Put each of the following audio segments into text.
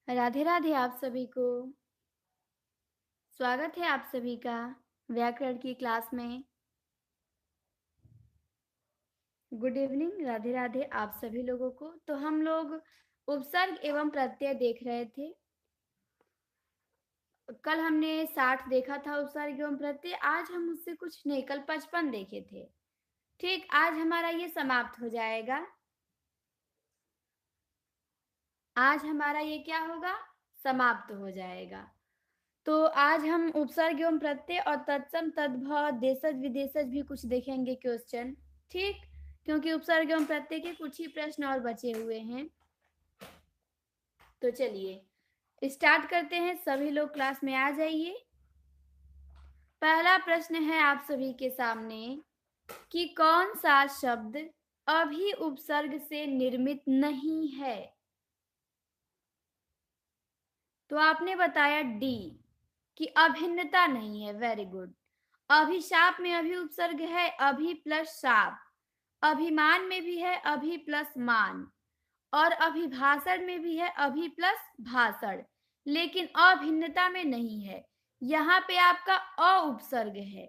राधे राधे आप सभी को। स्वागत है आप सभी का व्याकरण की क्लास में। गुड इवनिंग, राधे राधे आप सभी लोगों को। तो हम लोग उपसर्ग एवं प्रत्यय देख रहे थे। कल हमने 60 देखा था उपसर्ग एवं प्रत्यय। आज हम उससे कुछ नहीं, कल 55 देखे थे। ठीक, आज हमारा ये समाप्त हो जाएगा। आज हमारा ये क्या होगा, समाप्त हो जाएगा। तो आज हम उपसर्ग एवं प्रत्यय और तत्सम तद्भव देशज विदेशज भी कुछ देखेंगे क्वेश्चन। ठीक, क्योंकि उपसर्ग एवं प्रत्यय के कुछ ही प्रश्न और बचे हुए हैं। तो चलिए स्टार्ट करते हैं। सभी लोग क्लास में आ जाइए। पहला प्रश्न है आप सभी के सामने कि कौन सा शब्द अभी उपसर्ग से निर्मित नहीं है। तो आपने बताया डी कि अभिन्नता नहीं है। Very good. अभिशाप में अभी उपसर्ग है, अभी प्लस शाप। अभिमान में भी है अभी प्लस मान, और अभिभाषण में भी है अभी प्लस भाषण, लेकिन अभिन्नता में नहीं है। यहाँ पे आपका अ उपसर्ग है।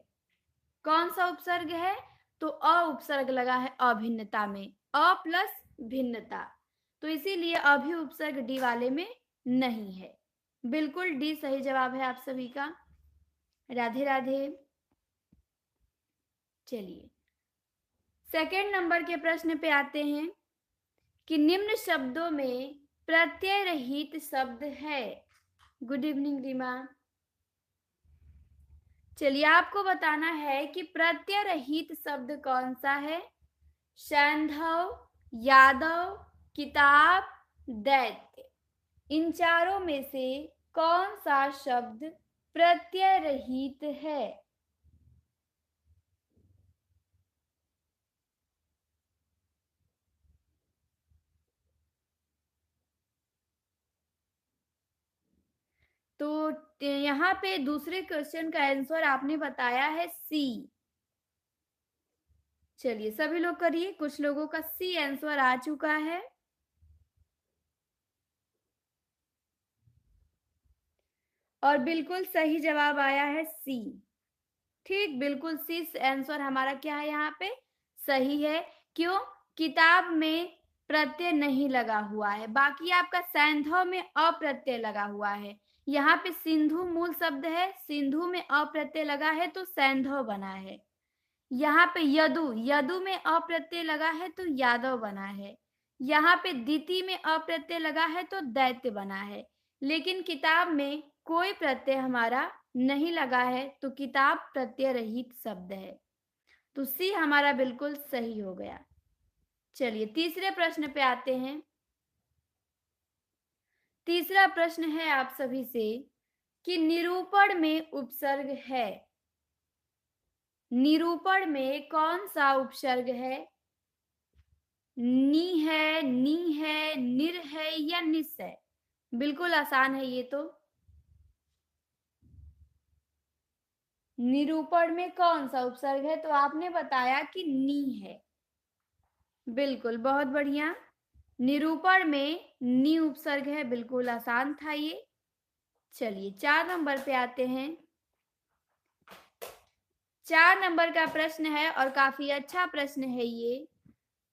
कौन सा उपसर्ग है? तो अ उपसर्ग लगा है अभिन्नता में, अ प्लस भिन्नता। तो इसीलिए अभी उपसर्ग डी वाले में नहीं है। बिल्कुल डी सही जवाब है आप सभी का। राधे राधे। चलिए सेकेंड नंबर के प्रश्न पे आते हैं कि निम्न शब्दों में प्रत्यय रहित शब्द है। Good evening Reema. चलिए आपको बताना है कि प्रत्यय रहित शब्द कौन सा है। सैंधव, यादव, किताब, दैत्य। इन चारों में से कौन सा शब्द प्रत्यय रहित है? तो यहाँ पे दूसरे क्वेश्चन का आंसर आपने बताया है सी। चलिए सभी लोग करिए। कुछ लोगों का सी आंसर आ चुका है। और बिल्कुल सही जवाब आया है सी। ठीक, बिल्कुल सी आंसर हमारा क्या है यहाँ पे, सही है। क्यों? किताब में प्रत्यय नहीं लगा हुआ है, बाकी आपका सैंधव में अप्रत्यय लगा हुआ है। यहाँ पे सिंधु मूल शब्द है, सिंधु में अप्रत्यय लगा है तो सैंधव बना है। यहाँ पे यदु, यदु में अप्रत्यय लगा है तो यादव बना है। यहाँ पे दिति में अप्रत्यय लगा है तो दैत्य बना है। लेकिन किताब में कोई प्रत्यय हमारा नहीं लगा है, तो किताब प्रत्यय रहित शब्द है। तो सी हमारा बिल्कुल सही हो गया। चलिए तीसरे प्रश्न पे आते हैं। तीसरा प्रश्न है आप सभी से कि निरूपण में उपसर्ग है। निरूपण में कौन सा उपसर्ग है? नी है, नी है, निर है या निस है? बिल्कुल आसान है ये तो। निरूपण में कौन सा उपसर्ग है? तो आपने बताया कि नी है। बिल्कुल, बहुत बढ़िया। निरूपण में नी उपसर्ग है, बिल्कुल आसान था ये। चलिए 4 नंबर पे आते हैं। 4 नंबर का प्रश्न है और काफी अच्छा प्रश्न है ये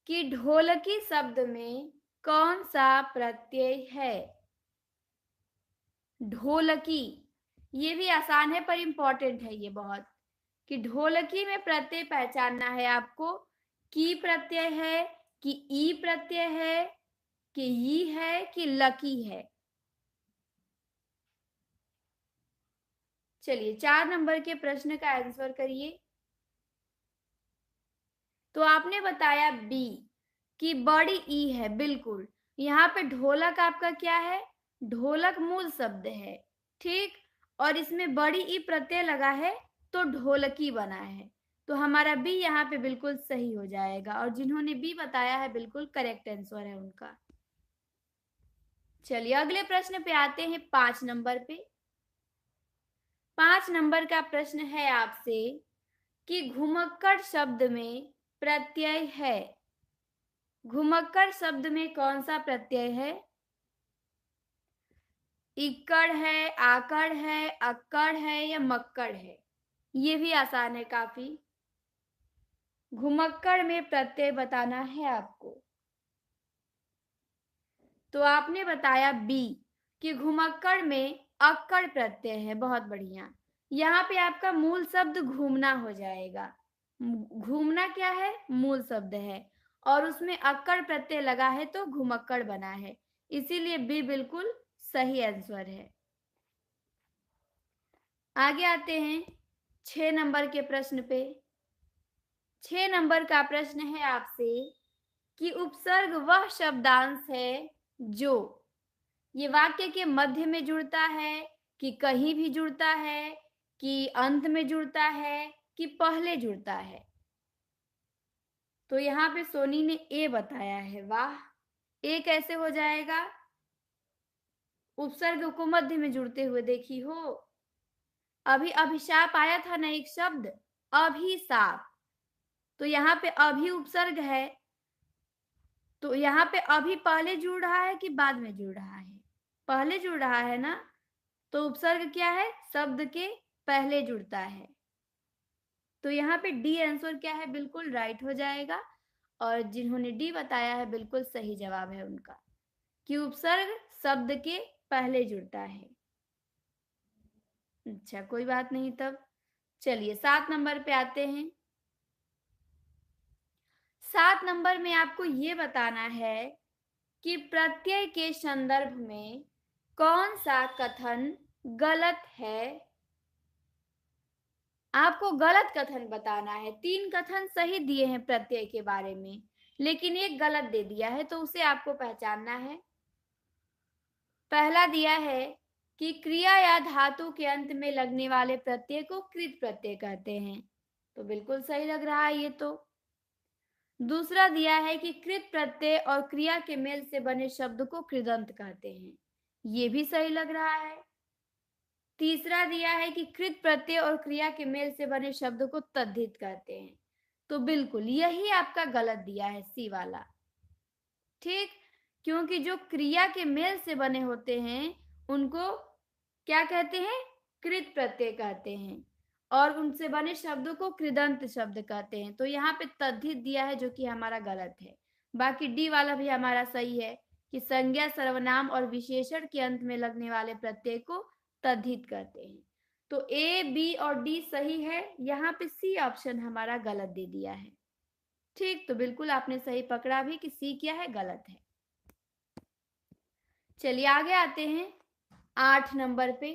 कि ढोलकी शब्द में कौन सा प्रत्यय है? ढोलकी, ये भी आसान है पर इंपॉर्टेंट है ये बहुत, कि ढोलकी में प्रत्यय पहचानना है आपको। की प्रत्यय है कि ई प्रत्यय है कि ई है कि लकी है। चलिए 4 नंबर के प्रश्न का आंसर करिए। तो आपने बताया बी कि बड़ी ई है। बिल्कुल, यहाँ पे ढोलक आपका क्या है? ढोलक मूल शब्द है। ठीक, और इसमें बड़ी ई प्रत्यय लगा है तो ढोलकी बना है। तो हमारा बी यहाँ पे बिल्कुल सही हो जाएगा, और जिन्होंने बी बताया है बिल्कुल करेक्ट आंसर है उनका। चलिए अगले प्रश्न पे आते हैं 5 नंबर पे। 5 नंबर का प्रश्न है आपसे कि घुमक्कड़ शब्द में प्रत्यय है। घुमक्कड़ शब्द में कौन सा प्रत्यय है? इक्कड़ है, आकड़ है, अक्कड़ है या मक्कड़ है? ये भी आसान है काफी। घुमक्कड़ में प्रत्यय बताना है आपको। तो आपने बताया बी कि घुमक्कड़ में अक्कड़ प्रत्यय है। बहुत बढ़िया। यहाँ पे आपका मूल शब्द घूमना हो जाएगा। घूमना क्या है? मूल शब्द है और उसमें अक्कड़ प्रत्यय लगा है तो घुमक्कड़ बना है, इसीलिए बी बिल्कुल सही आंसर है। आगे आते हैं 6 नंबर के प्रश्न पे। 6 नंबर का प्रश्न है आपसे कि उपसर्ग वह शब्दांश है जो ये वाक्य के मध्य में जुड़ता है, कि कहीं भी जुड़ता है, कि अंत में जुड़ता है, कि पहले जुड़ता है। तो यहाँ पे सोनी ने ए बताया है। वाह, ए कैसे हो जाएगा? उपसर्ग को मध्य में जुड़ते हुए देखी हो। अभी अभिशाप आया था ना एक शब्द, अभिशाप। तो यहाँ पे अभी उपसर्ग है, तो यहाँ पे अभी पहले जुड़ रहा है कि बाद में जुड़ रहा है? पहले जुड़ रहा है ना, तो उपसर्ग क्या है? शब्द के पहले जुड़ता है। तो यहाँ पे डी आंसर क्या है? बिल्कुल राइट हो जाएगा। और जिन्होंने डी बताया है बिल्कुल सही जवाब है उनका, कि उपसर्ग शब्द के पहले जुड़ता है। अच्छा, कोई बात नहीं। तब चलिए 7 नंबर पे आते हैं। 7 नंबर में आपको ये बताना है कि प्रत्यय के संदर्भ में कौन सा कथन गलत है। आपको गलत कथन बताना है। 3 कथन सही दिए हैं प्रत्यय के बारे में, लेकिन एक गलत दे दिया है, तो उसे आपको पहचानना है। पहला दिया है कि क्रिया या धातु के अंत में लगने वाले प्रत्यय को कृत प्रत्यय कहते हैं। तो बिल्कुल सही लग रहा है ये तो। दूसरा दिया है कि कृत प्रत्यय और क्रिया के मेल से बने शब्द को कृदंत कहते हैं। ये भी सही लग रहा है। तीसरा दिया है कि कृत प्रत्यय और क्रिया के मेल से बने शब्द को तद्धित कहते हैं। तो बिल्कुल यही आपका गलत दिया है, सी वाला। ठीक, क्योंकि जो क्रिया के मेल से बने होते हैं उनको क्या कहते हैं? कृत प्रत्यय कहते हैं, और उनसे बने शब्दों को कृदंत शब्द कहते हैं। तो यहाँ पे तद्धित दिया है, जो कि हमारा गलत है। बाकी डी वाला भी हमारा सही है, कि संज्ञा, सर्वनाम और विशेषण के अंत में लगने वाले प्रत्यय को तद्धित कहते हैं। तो ए, बी और डी सही है। यहाँ पे सी ऑप्शन हमारा गलत दे दिया है। ठीक, तो बिल्कुल आपने सही पकड़ा भी कि सी क्या है? गलत है। चलिए आगे आते हैं 8 नंबर पे।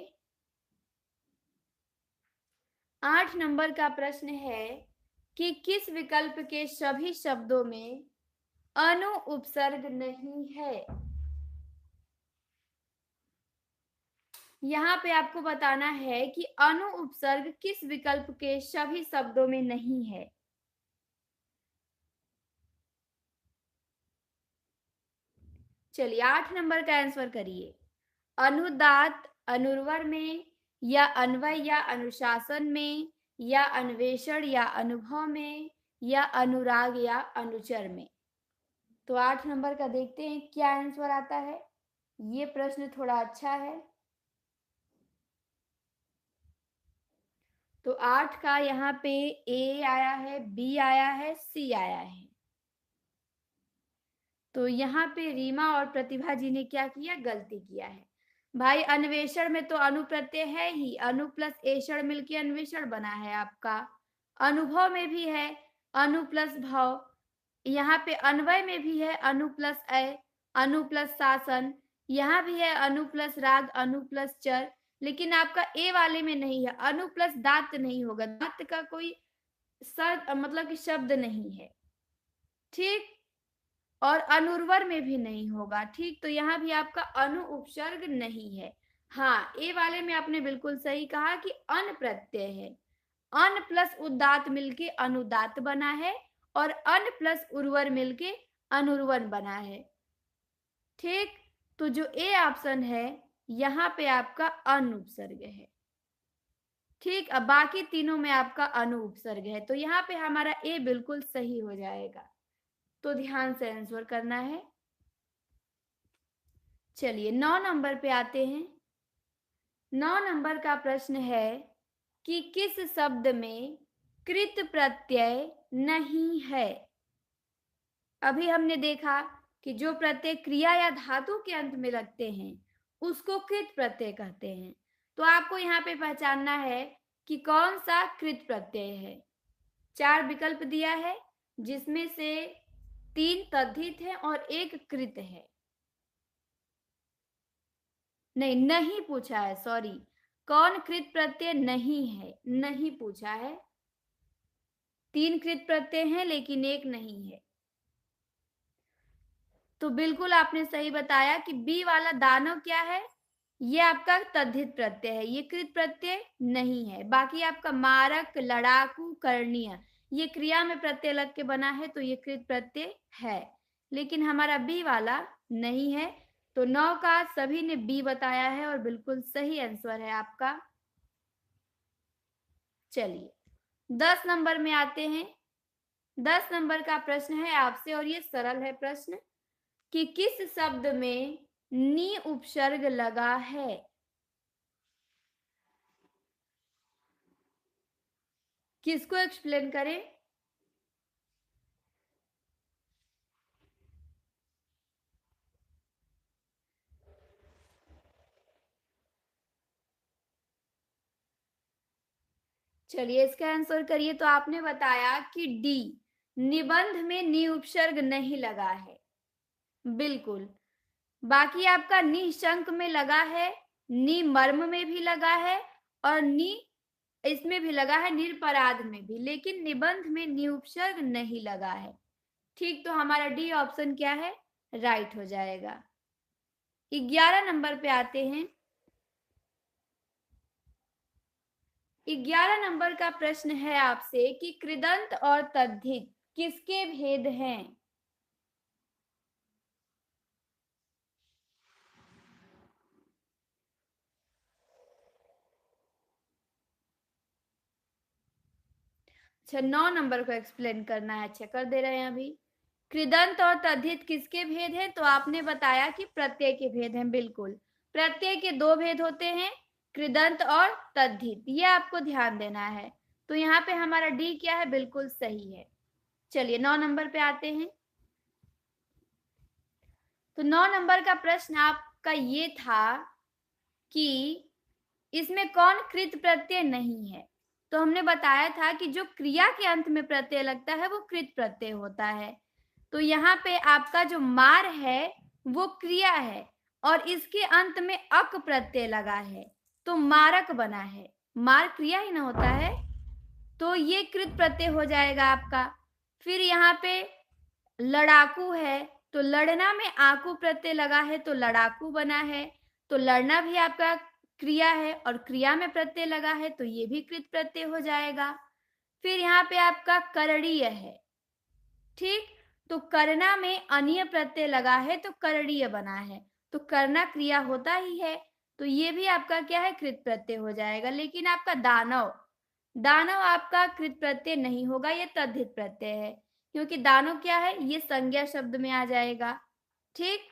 8 नंबर का प्रश्न है कि किस विकल्प के सभी शब्दों में अनु उपसर्ग नहीं है। यहाँ पे आपको बताना है कि अनु उपसर्ग किस विकल्प के सभी शब्दों में नहीं है। चलिए 8 नंबर का आंसर करिए। अनुदात, अनुर्वर में, या अन्वय या अनुशासन में, या अन्वेषण या अनुभव में, या अनुराग या अनुचर में। तो 8 नंबर का देखते हैं क्या आंसर आता है। ये प्रश्न थोड़ा अच्छा है। तो 8 का यहाँ पे ए आया है, बी आया है, सी आया है। तो यहाँ पे रीमा और प्रतिभा जी ने क्या किया? गलती किया है। भाई अन्वेषण में तो अनु प्रत्यय है ही, अनु प्लस एषण मिलके अन्वेषण बना है आपका। अनुभव में भी है अनु प्लस भव। यहाँ पे अन्वय में भी है अनु प्लस अय, अनु प्लस शासन। यहाँ भी है अनु प्लस राग, अनु प्लस चर। लेकिन आपका ए वाले में नहीं है, अनु प्लस दात नहीं होगा। दात का कोई मतलब कि शब्द नहीं है। ठीक, और अनुर्वर में भी नहीं होगा। ठीक, तो यहाँ भी आपका अनु उपसर्ग नहीं है। हाँ, ए वाले में आपने बिल्कुल सही कहा कि अन प्रत्यय है। अन प्लस उदात मिलके अनुदात बना है, और अन प्लस उर्वर मिलके अनुर्वर बना है। ठीक, तो जो ए ऑप्शन है यहाँ पे आपका अन उपसर्ग है। ठीक, अब बाकी तीनों में आपका अनु उपसर्ग है, तो यहाँ पे हमारा ए बिल्कुल सही हो जाएगा। तो ध्यान से आंसर करना है। चलिए 9 नंबर पे आते हैं। 9 नंबर का प्रश्न है कि किस शब्द में कृत प्रत्यय नहीं है। अभी हमने देखा कि जो प्रत्यय क्रिया या धातु के अंत में लगते हैं उसको कृत प्रत्यय कहते हैं। तो आपको यहाँ पे पहचानना है कि कौन सा कृत प्रत्यय है। 4 विकल्प दिया है जिसमें से 3 तद्धित है और 1 कृत है। नहीं पूछा है, सॉरी। कौन कृत प्रत्यय नहीं है, नहीं पूछा है। 3 कृत प्रत्यय हैं लेकिन 1 नहीं है। तो बिल्कुल आपने सही बताया कि बी वाला दानव क्या है, ये आपका तद्धित प्रत्यय है, ये कृत प्रत्यय नहीं है। बाकी आपका मारक, लड़ाकू, कर्णीय ये क्रिया में प्रत्यय लग के बना है तो ये कृत प्रत्यय है, लेकिन हमारा बी वाला नहीं है। तो 9 का सभी ने बी बताया है और बिल्कुल सही आंसर है आपका। चलिए 10 नंबर में आते हैं। 10 नंबर का प्रश्न है आपसे और ये सरल है प्रश्न कि किस शब्द में नी उपसर्ग लगा है। किसको एक्सप्लेन करें? चलिए इसका आंसर करिए। तो आपने बताया कि डी, निबंध में नी उपसर्ग नहीं लगा है, बिल्कुल। बाकी आपका निशंक में लगा है, नी मर्म में भी लगा है और नी इसमें भी लगा है, निरपराध में भी, लेकिन निबंध में नी उपसर्ग नहीं लगा है। ठीक, तो हमारा डी ऑप्शन क्या है, राइट हो जाएगा। 11 नंबर पे आते हैं। 11 नंबर का प्रश्न है आपसे कि कृदंत और तद्धित किसके भेद हैं। अच्छा, 9 नंबर को एक्सप्लेन करना है। अच्छा, कर दे रहे हैं अभी। कृदंत और तद्धित किसके भेद हैं? तो आपने बताया कि प्रत्यय के भेद हैं, बिल्कुल। प्रत्यय के 2 भेद होते हैं, कृदंत और तद्धित, ये आपको ध्यान देना है। तो यहाँ पे हमारा डी क्या है, बिल्कुल सही है। चलिए 9 नंबर पे आते हैं। तो 9 नंबर का प्रश्न आपका ये था कि इसमें कौन कृत प्रत्यय नहीं है। तो हमने बताया था कि जो क्रिया के अंत में प्रत्यय लगता है वो कृत प्रत्यय होता है। तो यहाँ पे आपका जो मार है वो क्रिया है और इसके अंत में अक प्रत्यय लगा है तो मारक बना है। मार क्रिया ही ना होता है, तो ये कृत प्रत्यय हो जाएगा आपका। फिर यहाँ पे लड़ाकू है तो लड़ना में आकू प्रत्यय लगा है तो लड़ाकू बना है। तो लड़ना भी आपका क्रिया है और क्रिया में प्रत्यय लगा है तो ये भी कृत प्रत्यय हो जाएगा। फिर यहाँ पे आपका करणीय है, ठीक। तो करना में अनीय प्रत्यय लगा है तो करणीय बना है। तो करना क्रिया होता ही है तो ये भी आपका क्या है, कृत प्रत्यय हो जाएगा। लेकिन आपका दानव, दानव आपका कृत प्रत्यय नहीं होगा, ये तद्धित प्रत्यय है, क्योंकि दानव क्या है, ये संज्ञा शब्द में आ जाएगा, ठीक।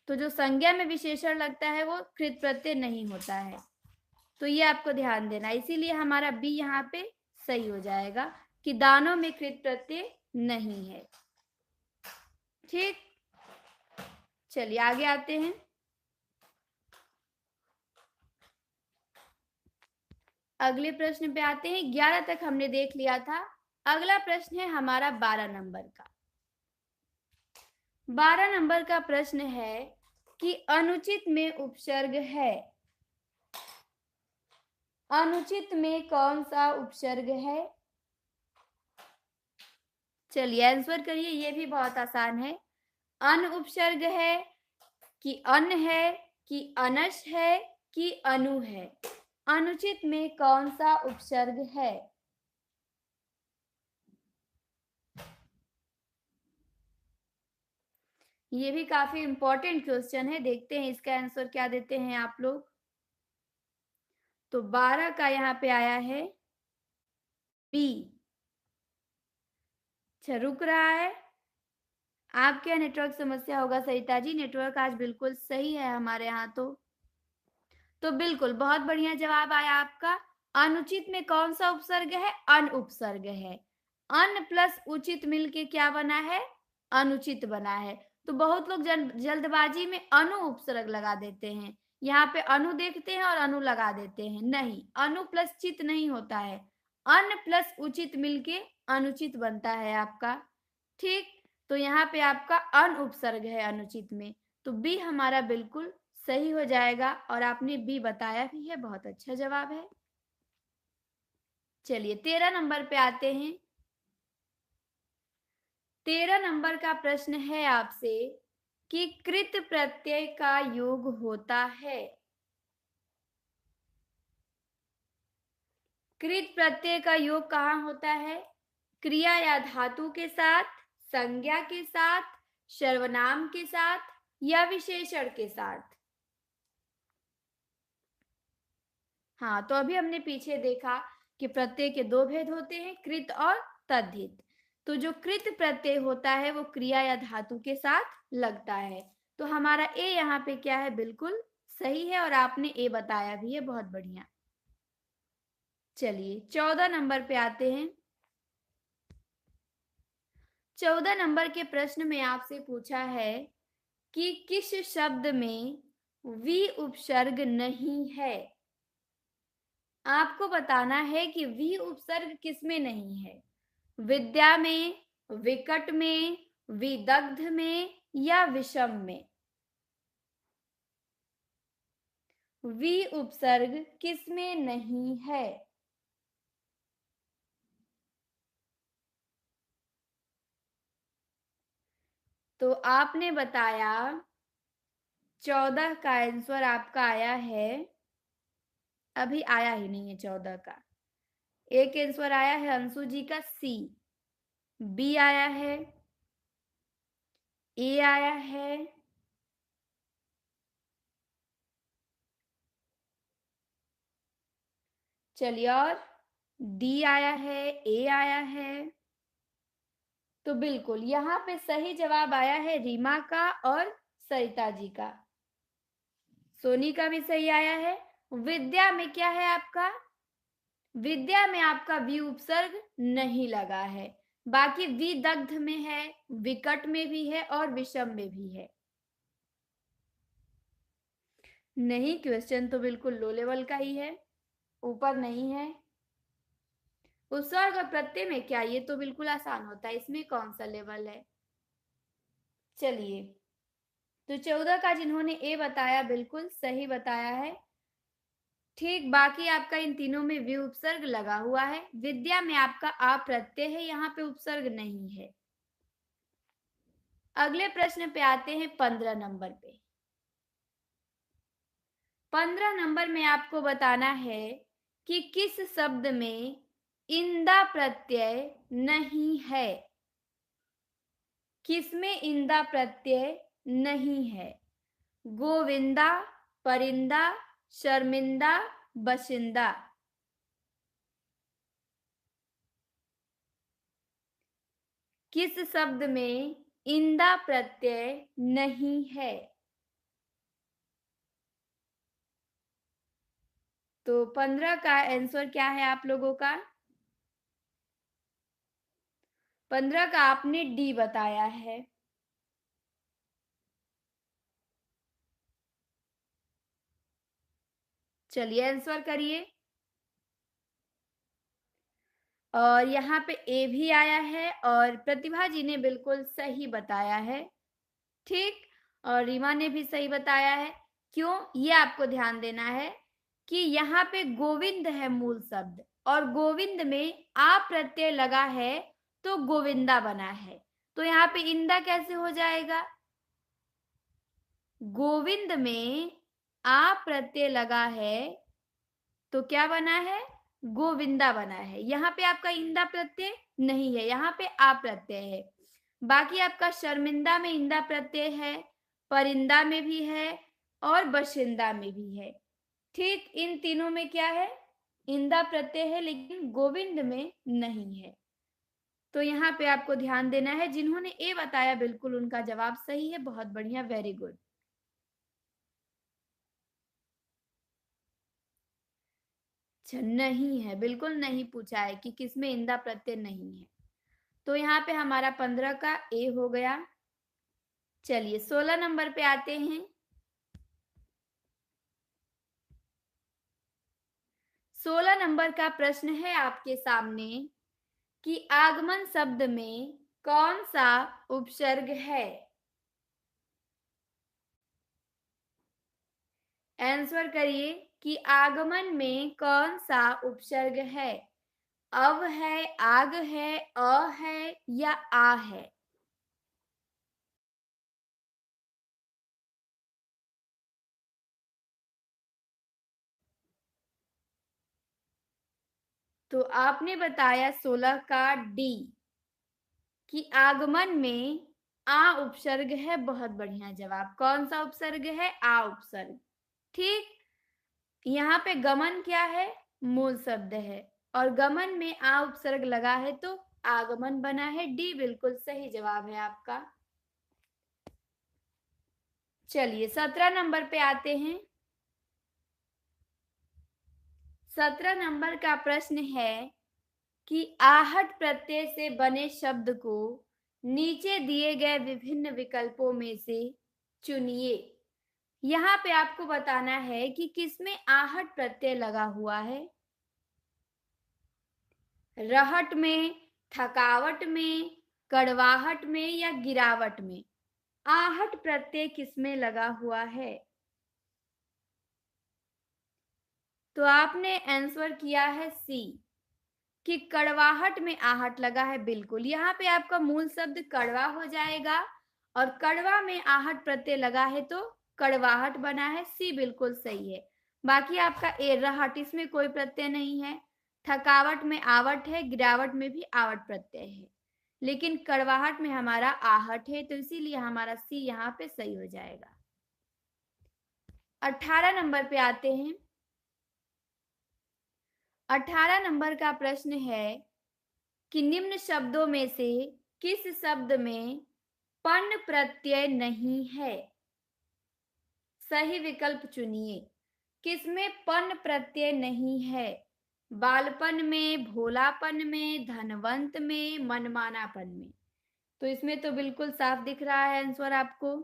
तो जो संज्ञा में विशेषण लगता है वो कृत प्रत्यय नहीं होता है, तो ये आपको ध्यान देना। इसीलिए हमारा बी यहाँ पे सही हो जाएगा कि दानव में कृत प्रत्यय नहीं है, ठीक। चलिए आगे आते हैं। अगले प्रश्न पे आते हैं। 11 तक हमने देख लिया था। अगला प्रश्न है हमारा 12 नंबर का। 12 नंबर का प्रश्न है कि अनुचित में उपसर्ग है। अनुचित में कौन सा उपसर्ग है? चलिए आंसर करिए, ये भी बहुत आसान है। अन उपसर्ग है कि अन है कि अनश है कि अनु है? अनुचित में कौन सा उपसर्ग है? ये भी काफी इंपॉर्टेंट क्वेश्चन है, देखते हैं इसका आंसर क्या देते हैं आप लोग। तो 12 का यहाँ पे आया है बी। अच्छा, रुक रहा है। आपके नेटवर्क समस्या होगा सरिता जी, नेटवर्क आज बिल्कुल सही है हमारे यहाँ। तो तो बिल्कुल बहुत बढ़िया जवाब आया आपका। अनुचित में कौन सा उपसर्ग है? अन उपसर्ग है। अन प्लस उचित मिलके क्या बना है? अनुचित बना है। तो बहुत लोग जल्दबाजी में अनु उपसर्ग लगा देते हैं। यहाँ पे अनु देखते हैं और अनु लगा देते हैं। नहीं, अनु प्लस चित नहीं होता है। अन प्लस उचित मिलके अनुचित बनता है आपका। ठीक, तो यहाँ पे आपका अन उपसर्ग है अनुचित में। तो बी हमारा बिल्कुल सही हो जाएगा और आपने बी बताया भी है, बहुत अच्छा जवाब है। चलिए 13 नंबर पे आते हैं। 13 नंबर का प्रश्न है आपसे कि कृत प्रत्यय का योग होता है। कृत प्रत्यय का योग कहाँ होता है? क्रिया या धातु के साथ, संज्ञा के साथ, सर्वनाम के साथ या विशेषण के साथ। हाँ, तो अभी हमने पीछे देखा कि प्रत्यय के दो भेद होते हैं, कृत और तद्धित। तो जो कृत प्रत्यय होता है वो क्रिया या धातु के साथ लगता है। तो हमारा ए यहाँ पे क्या है? बिल्कुल सही है और आपने ए बताया भी है, बहुत बढ़िया। चलिए 14 नंबर पे आते हैं। 14 नंबर के प्रश्न में आपसे पूछा है कि किस शब्द में वी उपसर्ग नहीं है। आपको बताना है कि वी उपसर्ग किसमें नहीं है? विद्या में, विकट में, विदग्ध में या विषम में। वी उपसर्ग किसमें नहीं है? तो आपने बताया 14 का आंसर आपका आया है, अभी आया ही नहीं है 14 का। एक आंसर आया है अंशु जी का सी, बी आया है, ए आया है, चलिए और डी आया है, ए आया है। तो बिल्कुल यहाँ पे सही जवाब आया है रीमा का और सरिता जी का। सोनी का भी सही आया है। विद्या में क्या है आपका? विद्या में आपका वी उपसर्ग नहीं लगा है। बाकी विदग्ध में है, विकट में भी है और विषम में भी है। नहीं, क्वेश्चन तो बिल्कुल लो लेवल का ही है, ऊपर नहीं है। उपसर्ग और प्रत्यय में क्या, ये तो बिल्कुल आसान होता है, इसमें कौन सा लेवल है। चलिए, तो 14 का जिन्होंने ए बताया बिल्कुल सही बताया है। ठीक, बाकी आपका इन तीनों में वी उपसर्ग लगा हुआ है। विद्या में आपका आ प्रत्यय है, यहाँ पे उपसर्ग नहीं है। अगले प्रश्न पे आते हैं 15 नंबर पे। 15 नंबर में आपको बताना है कि किस शब्द में इंदा प्रत्यय नहीं है। किसमें इंदा प्रत्यय नहीं है? गोविंदा, परिंदा, शर्मिंदा, बशिंदा। किस शब्द में इंदा प्रत्यय नहीं है? तो 15 का आंसर क्या है आप लोगों का? 15 का आपने डी बताया है। चलिए आंसर करिए। और यहाँ पे ए भी आया है और प्रतिभा जी ने बिल्कुल सही बताया है। ठीक, और रीमा ने भी सही बताया है। क्यों, ये आपको ध्यान देना है कि यहाँ पे गोविंद है मूल शब्द और गोविंद में आ प्रत्यय लगा है तो गोविंदा बना है। तो यहाँ पे इंदा कैसे हो जाएगा? गोविंद में आ प्रत्यय लगा है तो क्या बना है? गोविंदा बना है। यहाँ पे आपका इंदा प्रत्यय नहीं है, यहाँ पे आ प्रत्यय है। बाकी आपका शर्मिंदा में इंदा प्रत्यय है, परिंदा में भी है और बशिंदा में भी है। ठीक, इन तीनों में क्या है? इंदा प्रत्यय है, लेकिन गोविंद में नहीं है। तो यहाँ पे आपको ध्यान देना है। जिन्होंने ए बताया बिल्कुल उनका जवाब सही है, बहुत बढ़िया, वेरी गुड। अच्छा, नहीं है, बिल्कुल नहीं पूछा है कि किसमें इंदा प्रत्यय नहीं है। तो यहाँ पे हमारा 15 का ए हो गया। चलिए 16 नंबर पे आते हैं। 16 नंबर का प्रश्न है आपके सामने कि आगमन शब्द में कौन सा उपसर्ग है। आंसर करिए कि आगमन में कौन सा उपसर्ग है। अव है, आग है, अ है या आ है। तो आपने बताया 16 का डी कि आगमन में आ उपसर्ग है। बहुत बढ़िया जवाब। कौन सा उपसर्ग है? आ उपसर्ग। ठीक। यहाँ पे गमन क्या है? मूल शब्द है और गमन में आ उपसर्ग लगा है तो आगमन बना है। डी बिल्कुल सही जवाब है आपका। चलिए 17 नंबर पे आते हैं। 17 नंबर का प्रश्न है कि आहट प्रत्यय से बने शब्द को नीचे दिए गए विभिन्न विकल्पों में से चुनिए। यहाँ पे आपको बताना है कि किसमें आहट प्रत्यय लगा हुआ है। रहट में, थकावट में, कड़वाहट में या गिरावट में आहट प्रत्यय किसमें लगा हुआ है। तो आपने आंसर किया है सी कि कड़वाहट में आहट लगा है। बिल्कुल, यहाँ पे आपका मूल शब्द कड़वा हो जाएगा और कड़वा में आहट प्रत्यय लगा है तो कड़वाहट बना है। सी बिल्कुल सही है। बाकी आपका ए रहट, इसमें कोई प्रत्यय नहीं है। थकावट में आवट है, गिरावट में भी आवट प्रत्यय है, लेकिन कड़वाहट में हमारा आहट है तो इसीलिए हमारा सी यहाँ पे सही हो जाएगा। 18 नंबर पे आते हैं। 18 नंबर का प्रश्न है कि निम्न शब्दों में से किस शब्द में पन प्रत्यय नहीं है। सही विकल्प चुनिए। किसमें पन प्रत्यय नहीं है? बालपन में, भोलापन में, धनवंत में, मनमानापन में। तो इसमें तो बिल्कुल साफ दिख रहा है आंसर आपको।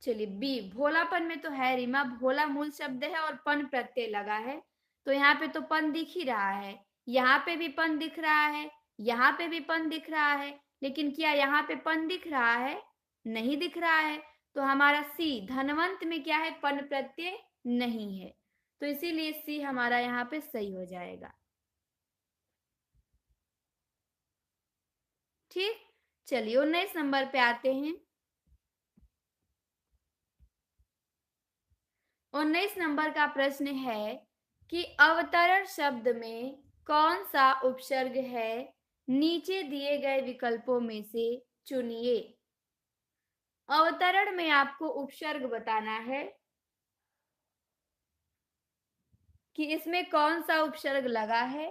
चलिए बी, भोलापन में तो है रीमा, भोला मूल शब्द है और पन प्रत्यय लगा है तो यहाँ पे तो पन दिख ही रहा है। यहाँ पे भी पन दिख रहा है, यहाँ पे भी पन दिख रहा है, लेकिन क्या यहाँ पे पन दिख रहा है? नहीं दिख रहा है। तो हमारा सी, धनवंत में क्या है? पन प्रत्यय नहीं है, तो इसीलिए सी हमारा यहाँ पे सही हो जाएगा। ठीक। चलिए 19 नंबर पे आते हैं। 19 नंबर का प्रश्न है कि अवतरण शब्द में कौन सा उपसर्ग है? नीचे दिए गए विकल्पों में से चुनिए। अवतरण में आपको उपसर्ग बताना है कि इसमें कौन सा उपसर्ग लगा है।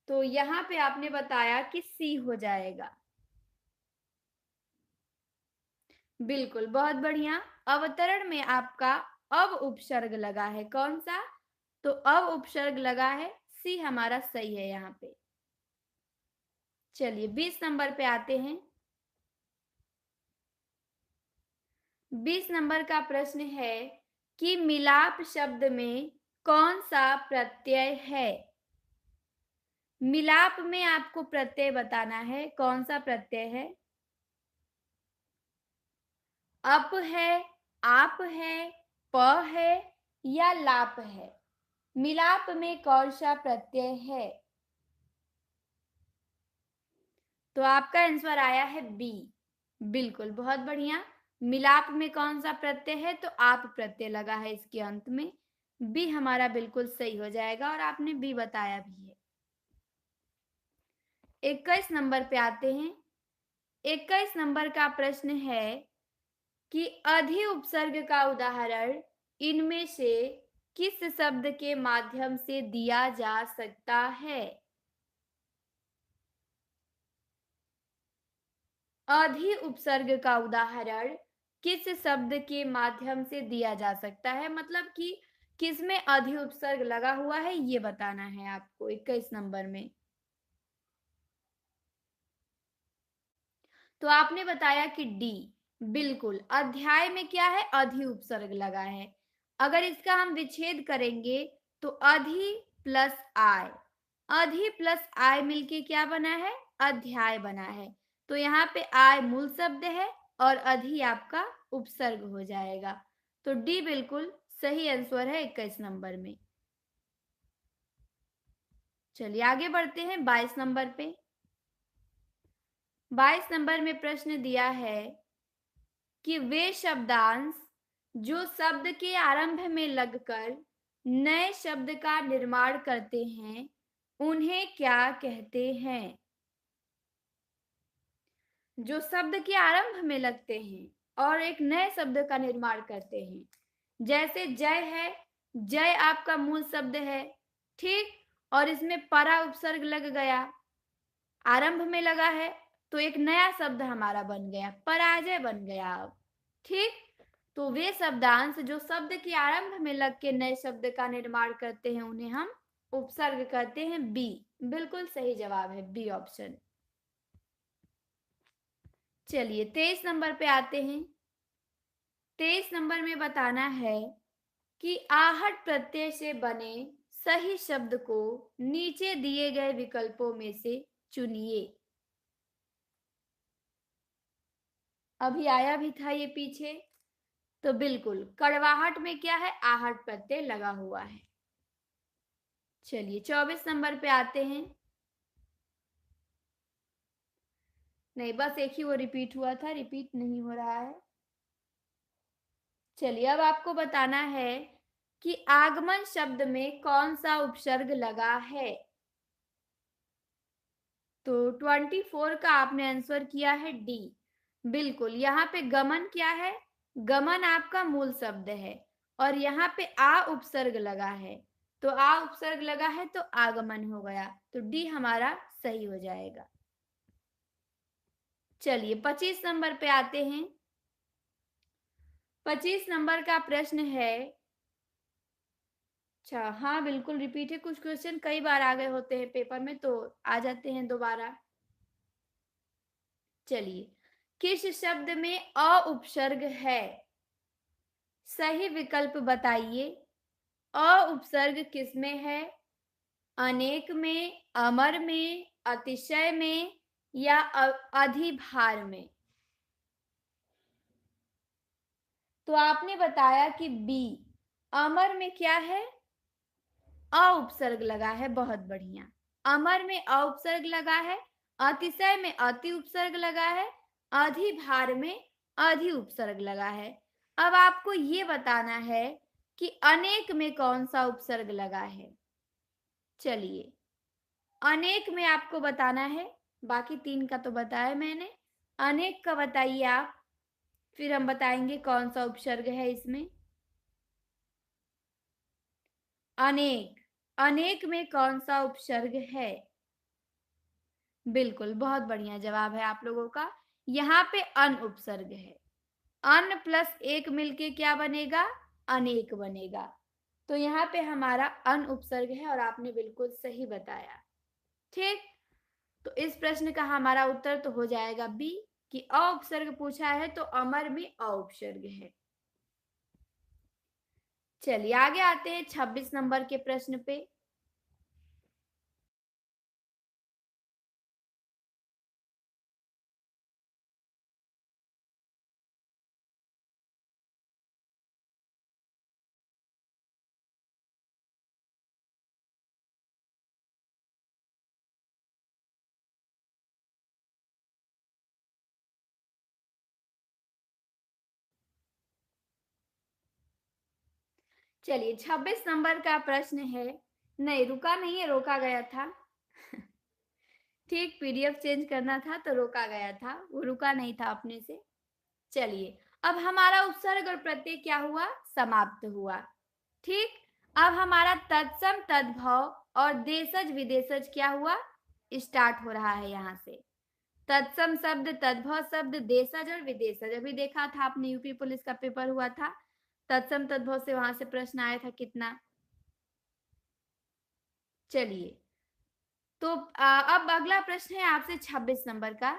तो यहाँ पे आपने बताया कि सी हो जाएगा। बिल्कुल, बहुत बढ़िया। अवतरण में आपका अब उपसर्ग लगा है। कौन सा? तो अब उपसर्ग लगा है। सी हमारा सही है यहाँ पे। चलिए 20 नंबर पे आते हैं। 20 नंबर का प्रश्न है कि मिलाप शब्द में कौन सा प्रत्यय है। मिलाप में आपको प्रत्यय बताना है। कौन सा प्रत्यय है? अप है, आप है, प है या लाप है। मिलाप में कौन सा प्रत्यय है? तो आपका आंसर आया है बी। बिल्कुल, बहुत बढ़िया। मिलाप में कौन सा प्रत्यय है? तो आप प्रत्यय लगा है इसके अंत में। बी हमारा बिल्कुल सही हो जाएगा और आपने बी बताया भी है। 21 नंबर पे आते हैं। 21 नंबर का प्रश्न है कि अधि उपसर्ग का उदाहरण इनमें से किस शब्द के माध्यम से दिया जा सकता है। अधि उपसर्ग का उदाहरण किस शब्द के माध्यम से दिया जा सकता है, मतलब कि किसमें अधि उपसर्ग लगा हुआ है ये बताना है आपको 21 नंबर में। तो आपने बताया कि डी, बिल्कुल अध्याय में क्या है, अधि उपसर्ग लगा है। अगर इसका हम विच्छेद करेंगे तो अधि प्लस आय, अधि प्लस आय मिलके क्या बना है, अध्याय बना है। तो यहाँ पे आय मूल शब्द है और अधि आपका उपसर्ग हो जाएगा। तो डी बिल्कुल सही आंसर है 21 नंबर में। चलिए आगे बढ़ते हैं 22 नंबर पे। 22 नंबर में प्रश्न दिया है कि वे शब्दांश जो शब्द के आरंभ में लगकर नए शब्द का निर्माण करते हैं उन्हें क्या कहते हैं। जो शब्द के आरंभ में लगते हैं और एक नए शब्द का निर्माण करते हैं, जैसे जय है, जय आपका मूल शब्द है, ठीक, और इसमें परा उपसर्ग लग गया, आरंभ में लगा है, तो एक नया शब्द हमारा बन गया, पराजय बन गया अब, ठीक। तो वे शब्दांश जो शब्द के आरंभ में लग के नए शब्द का निर्माण करते हैं उन्हें हम उपसर्ग कहते हैं। बी बिल्कुल सही जवाब है, बी ऑप्शन। चलिए 23 नंबर पे आते हैं। 23 नंबर में बताना है कि आहट प्रत्यय से बने सही शब्द को नीचे दिए गए विकल्पों में से चुनिए। अभी आया भी था ये पीछे, तो बिल्कुल कड़वाहट में क्या है, आहट प्रत्यय लगा हुआ है। चलिए 24 नंबर पे आते हैं। नहीं, बस एक ही वो रिपीट हुआ था, रिपीट नहीं हो रहा है। चलिए अब आपको बताना है कि आगमन शब्द में कौन सा उपसर्ग लगा है। तो 24 का आपने आंसर किया है डी, बिल्कुल। यहाँ पे गमन क्या है, गमन आपका मूल शब्द है और यहाँ पे आ उपसर्ग लगा है, तो आ उपसर्ग लगा है तो आगमन हो गया, तो डी हमारा सही हो जाएगा। चलिए 25 नंबर पे आते हैं। 25 नंबर का प्रश्न है, अच्छा हाँ बिल्कुल रिपीट है, कुछ क्वेश्चन कई बार आ गए होते हैं पेपर में तो आ जाते हैं दोबारा। चलिए, किस शब्द में अ उपसर्ग है, सही विकल्प बताइए। अ उपसर्ग किस में है, अनेक में, अमर में, अतिशय में या अधिभार में। तो आपने बताया कि बी, अमर में क्या है, अ उपसर्ग लगा है, बहुत बढ़िया। अमर में अ उपसर्ग लगा है, अतिशय में अति उपसर्ग लगा है, अधिभार में अधि उपसर्ग लगा है। अब आपको ये बताना है कि अनेक में कौन सा उपसर्ग लगा है। चलिए अनेक में आपको बताना है, बाकी तीन का तो बताया मैंने, अनेक का बताइए आप, फिर हम बताएंगे कौन सा उपसर्ग है इसमें। अनेक, अनेक में कौन सा उपसर्ग है, बिल्कुल बहुत बढ़िया जवाब है आप लोगों का। यहाँ पे अन उपसर्ग है, अन प्लस एक मिलके क्या बनेगा, अनेक बनेगा, तो यहाँ पे हमारा अन उपसर्ग है और आपने बिल्कुल सही बताया, ठीक। तो इस प्रश्न का हमारा उत्तर तो हो जाएगा बी, कि अ उपसर्ग पूछा है तो अमर में अ उपसर्ग है। चलिए आगे आते हैं 26 नंबर के प्रश्न पे। चलिए 26 नंबर का प्रश्न है, नहीं रुका नहीं है, रोका गया था ठीक, पीडीएफ चेंज करना था तो रोका गया था, वो रुका नहीं था अपने से। चलिए अब हमारा उपसर्ग और प्रत्यय क्या हुआ, समाप्त हुआ, ठीक। अब हमारा तत्सम तद्भव और देशज विदेशज क्या हुआ, स्टार्ट हो रहा है यहाँ से। तत्सम शब्द, तद्भव शब्द, देशज और विदेशज। अभी देखा था आपने, यूपी पुलिस का पेपर हुआ था, तत्सम तद्भव से वहां से प्रश्न आया था कितना। चलिए, तो अब अगला प्रश्न है आपसे 26 नंबर का,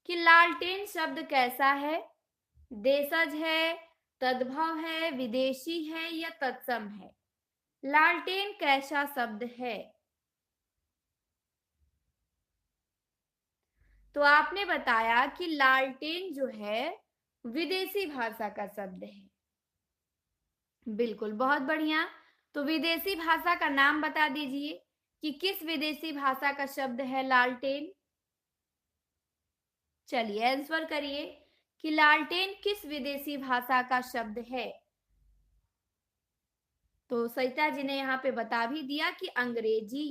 कि लालटेन शब्द कैसा है? देशज है, तद्भव है, विदेशी है या तत्सम है? लालटेन कैसा शब्द है? तो आपने बताया कि लालटेन जो है विदेशी भाषा का शब्द है। बिल्कुल, बहुत बढ़िया। तो विदेशी भाषा का नाम बता दीजिए कि किस विदेशी भाषा का शब्द है लालटेन। चलिए आंसर करिए कि लालटेन किस विदेशी भाषा का शब्द है। तो सरिता जी ने यहाँ पे बता भी दिया कि अंग्रेजी।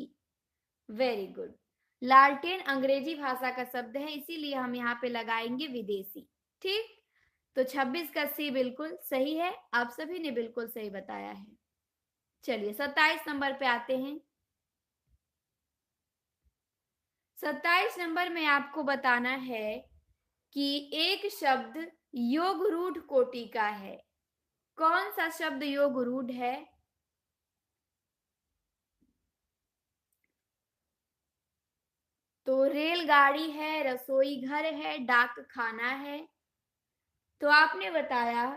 Very good. लालटेन अंग्रेजी भाषा का शब्द है, इसीलिए हम यहाँ पे लगाएंगे विदेशी। ठीक, तो 26 का सी बिल्कुल सही है, आप सभी ने बिल्कुल सही बताया है। चलिए 27 नंबर पे आते हैं। 27 नंबर में आपको बताना है कि एक शब्द योग रूढ़ कोटि का है। कौन सा शब्द योग रूढ़ है? तो रेलगाड़ी है, रसोई घर है, डाक खाना है। तो आपने बताया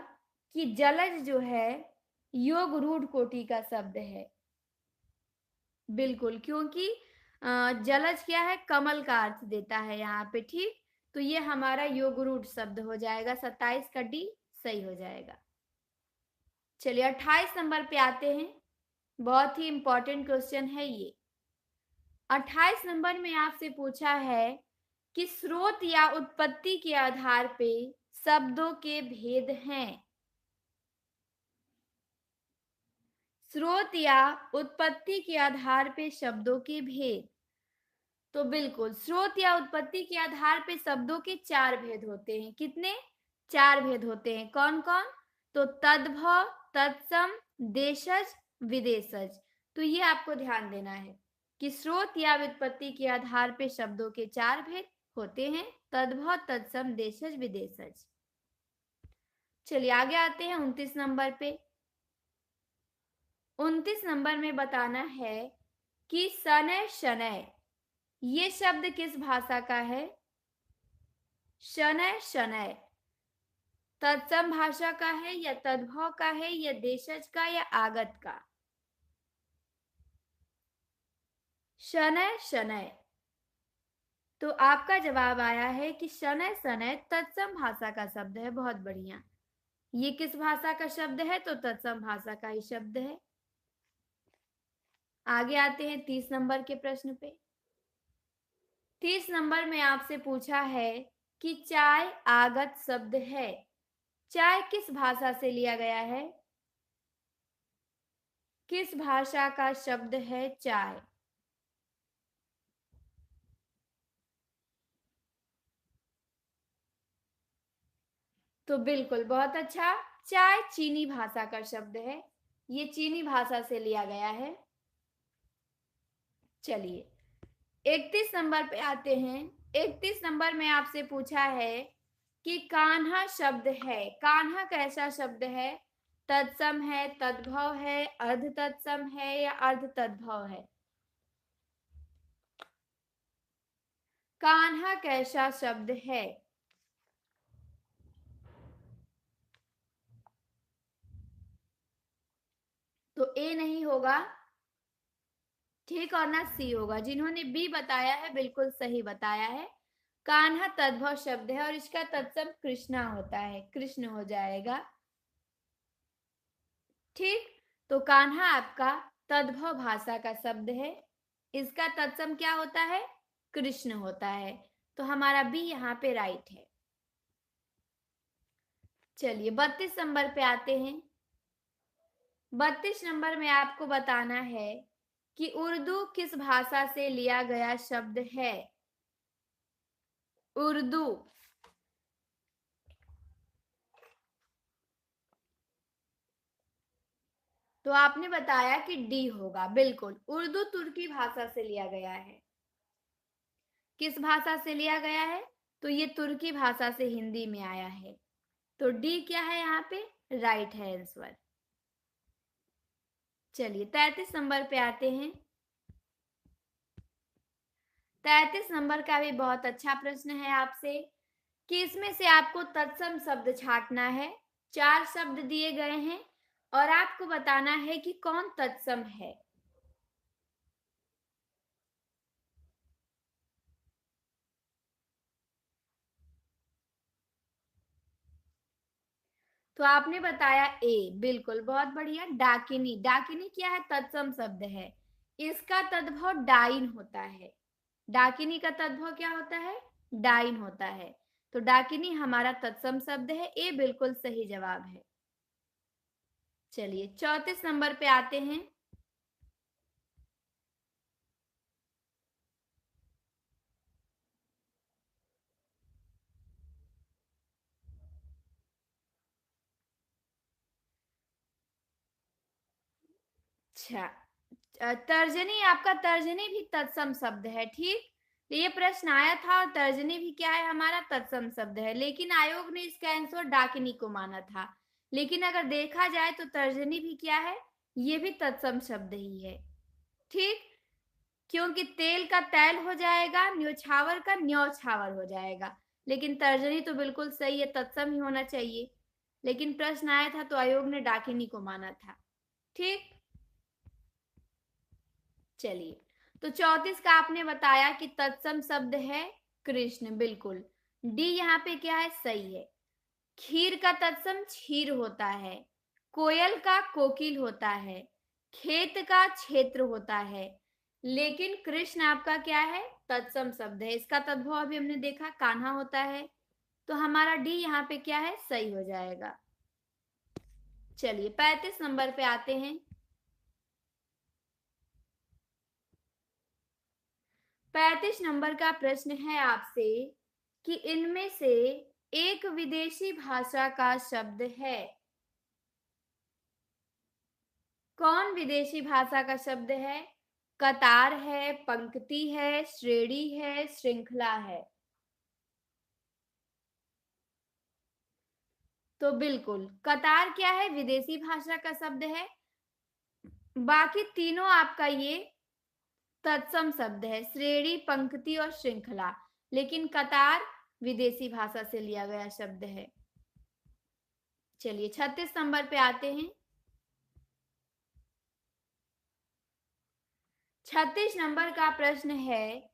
कि जलज जो है योग रूढ़ कोटि का शब्द है। बिल्कुल, क्योंकि जलज क्या है, कमल का अर्थ देता है यहाँ पे। ठीक, तो ये हमारा योग रूढ़ शब्द हो जाएगा, 27 का डी सही हो जाएगा। चलिए 28 नंबर पे आते हैं, बहुत ही इंपॉर्टेंट क्वेश्चन है ये। 28 नंबर में आपसे पूछा है कि स्रोत या उत्पत्ति के आधार पे शब्दों के भेद हैं। स्रोत या उत्पत्ति के आधार पे शब्दों के भेद। तो बिल्कुल, स्रोत या उत्पत्ति के आधार पे शब्दों के 4 भेद होते हैं। कितने? 4 भेद होते हैं। कौन कौन? तो तद्भव, तत्सम, देशज, विदेशज। तो ये आपको ध्यान देना है कि स्रोत या व्युत्पत्ति के आधार पे शब्दों के 4 भेद होते हैं, तद्भव, तत्सम, देशज, विदेशज। चलिए आगे आते हैं 29 नंबर पे। 29 नंबर में बताना है कि शनैः शनैः ये शब्द किस भाषा का है? शनैः शनैः तत्सम भाषा का है या तद्भव का है या देशज का या आगत का? शनैः शनैः। तो आपका जवाब आया है कि शनैः शनैः तत्सम भाषा का शब्द है। बहुत बढ़िया। ये किस भाषा का शब्द है? तो तत्सम भाषा का ही शब्द है। आगे आते हैं 30 नंबर के प्रश्न पे। 30 नंबर में आपसे पूछा है कि चाय आगत शब्द है। चाय किस भाषा से लिया गया है? किस भाषा का शब्द है चाय? तो बिल्कुल, बहुत अच्छा। चाय चीनी भाषा का शब्द है, ये चीनी भाषा से लिया गया है। चलिए 31 नंबर पे आते हैं। 31 नंबर में आपसे पूछा है कि कान्हा शब्द है। कान्हा कैसा शब्द है? तत्सम है, तद्भव है, अर्ध तत्सम है या अर्ध तद्भव है? कान्हा कैसा शब्द है? तो ए नहीं होगा, ठीक, और ना सी होगा। जिन्होंने बी बताया है बिल्कुल सही बताया है। कान्हा तद्भव शब्द है और इसका तत्सम कृष्णा होता है, कृष्ण हो जाएगा। ठीक, तो कान्हा आपका तद्भव भाषा का शब्द है, इसका तत्सम क्या होता है? कृष्ण होता है। तो हमारा बी यहाँ पे राइट है। चलिए 32 नंबर पे आते हैं। 32 नंबर में आपको बताना है कि उर्दू किस भाषा से लिया गया शब्द है? उर्दू। तो आपने बताया कि डी होगा। बिल्कुल, उर्दू तुर्की भाषा से लिया गया है। किस भाषा से लिया गया है? तो ये तुर्की भाषा से हिंदी में आया है। तो डी क्या है यहाँ पे? राइट है आंसर। चलिए 33 नंबर पे आते हैं। 33 नंबर का भी बहुत अच्छा प्रश्न है आपसे कि इसमें से आपको तत्सम शब्द छांटना है। 4 शब्द दिए गए हैं और आपको बताना है कि कौन तत्सम है। तो आपने बताया ए, बिल्कुल, बहुत बढ़िया। डाकिनी, डाकिनी क्या है? तत्सम शब्द है। इसका तद्भव डाइन होता है। डाकिनी का तद्भव क्या होता है? डाइन होता है। तो डाकिनी हमारा तत्सम शब्द है। ए बिल्कुल सही जवाब है। चलिए 34 नंबर पे आते हैं। अच्छा, तर्जनी, आपका तर्जनी भी तत्सम शब्द है। ठीक, तो ये प्रश्न आया था और तर्जनी भी क्या है? हमारा तत्सम शब्द है, लेकिन आयोग ने इसका आंसर डाकिनी को माना था। लेकिन अगर देखा जाए तो तर्जनी भी क्या है? ये भी तत्सम शब्द ही है। ठीक, क्योंकि तेल का तैल हो जाएगा, न्योछावर का न्यौछावर हो जाएगा। लेकिन तर्जनी तो बिल्कुल सही है, तत्सम ही होना चाहिए। लेकिन प्रश्न आया था तो आयोग ने डाकिनी को माना था। ठीक, चलिए, तो 34 का आपने बताया कि तत्सम शब्द है कृष्ण, बिल्कुल। डी यहाँ पे क्या है? सही है। खीर का तत्सम क्षीर होता है। कोयल का कोकिल होता है। खेत का क्षेत्र होता है। लेकिन कृष्ण आपका क्या है? तत्सम शब्द है। इसका तद्भव अभी हमने देखा, कान्हा होता है। तो हमारा डी यहाँ पे क्या है? सही हो जाएगा। चलिए 35 नंबर पे आते हैं। 35 नंबर का प्रश्न है आपसे कि इनमें से एक विदेशी भाषा का शब्द है। कौन विदेशी भाषा का शब्द है? कतार है, पंक्ति है, श्रेणी है, श्रृंखला है। तो बिल्कुल कतार क्या है? विदेशी भाषा का शब्द है। बाकी तीनों आपका ये तत्सम शब्द है, श्रेणी, पंक्ति और श्रृंखला। लेकिन कतार विदेशी भाषा से लिया गया शब्द है। चलिए 36 नंबर पे आते हैं। 36 नंबर का प्रश्न है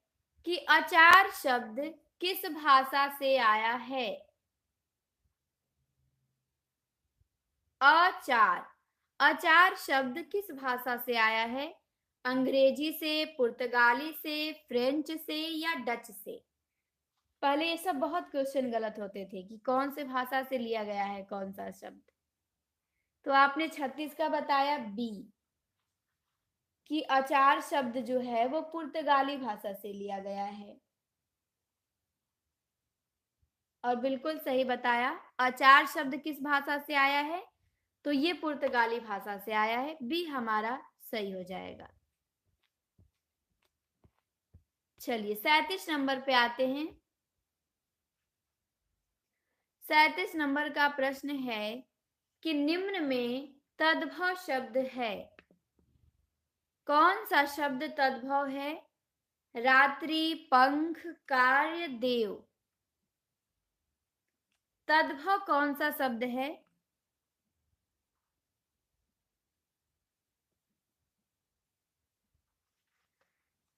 कि अचार शब्द किस भाषा से आया है? अचार, अचार शब्द किस भाषा से आया है? अंग्रेजी से, पुर्तगाली से, फ्रेंच से या डच से? पहले ये सब बहुत क्वेश्चन गलत होते थे कि कौन से भाषा से लिया गया है कौन सा शब्द। तो आपने 36 का बताया बी, कि अचार शब्द जो है वो पुर्तगाली भाषा से लिया गया है। और बिल्कुल सही बताया। अचार शब्द किस भाषा से आया है? तो ये पुर्तगाली भाषा से आया है। बी हमारा सही हो जाएगा। चलिए 37 नंबर पे आते हैं। 37 नंबर का प्रश्न है कि निम्न में तद्भव शब्द है। कौन सा शब्द तद्भव है? रात्रि, पंख, कार्य, देव। तद्भव कौन सा शब्द है?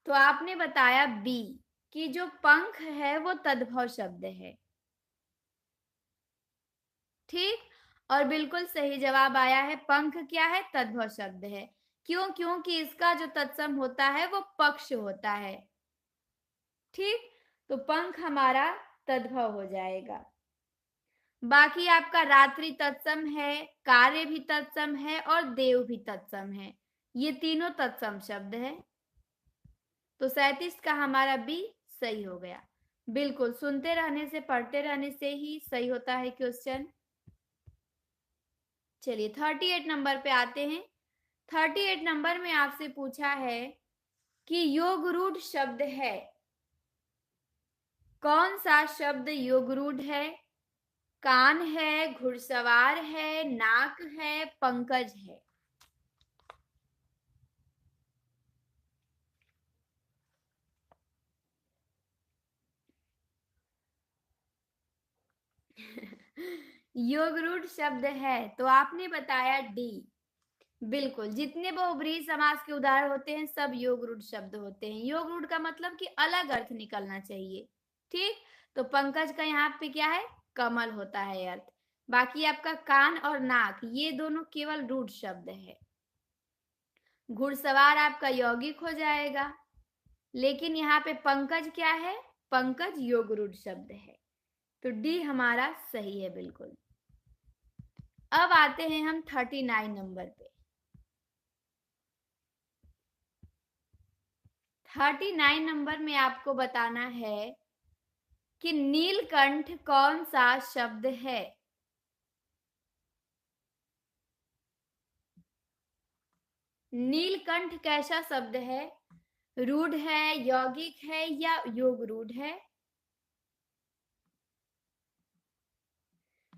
तो आपने बताया बी, कि जो पंख है वो तद्भव शब्द है। ठीक, और बिल्कुल सही जवाब आया है। पंख क्या है? तद्भव शब्द है। क्यों? क्योंकि इसका जो तत्सम होता है वो पक्ष होता है। ठीक, तो पंख हमारा तद्भव हो जाएगा। बाकी आपका रात्रि तत्सम है, कार्य भी तत्सम है और देव भी तत्सम है। ये तीनों तत्सम शब्द है। तो 37 का हमारा बी सही हो गया। बिल्कुल, सुनते रहने से, पढ़ते रहने से ही सही होता है क्वेश्चन। चलिए 38 नंबर पे आते हैं। 38 नंबर में आपसे पूछा है कि योग रूढ़ शब्द है। कौन सा शब्द योगरूढ़ है? कान है, घुड़सवार है, नाक है, पंकज है। योगरूढ़ शब्द है तो आपने बताया डी। बिल्कुल, जितने बहुब्रीहि समास के उदाहरण होते हैं सब योगरूढ़ शब्द होते हैं। योगरूढ़ का मतलब कि अलग अर्थ निकलना चाहिए। ठीक, तो पंकज का यहाँ पे क्या है? कमल होता है अर्थ। बाकी आपका कान और नाक ये दोनों केवल रूढ़ शब्द है। घुड़सवार आपका यौगिक हो जाएगा, लेकिन यहाँ पे पंकज क्या है? पंकज योगरूढ़ शब्द है। तो डी हमारा सही है बिल्कुल। अब आते हैं हम 39 नंबर पे। 39 नंबर में आपको बताना है कि नीलकंठ कौन सा शब्द है? नीलकंठ कैसा शब्द है? रूढ़ है, यौगिक है या योगरूढ़ है?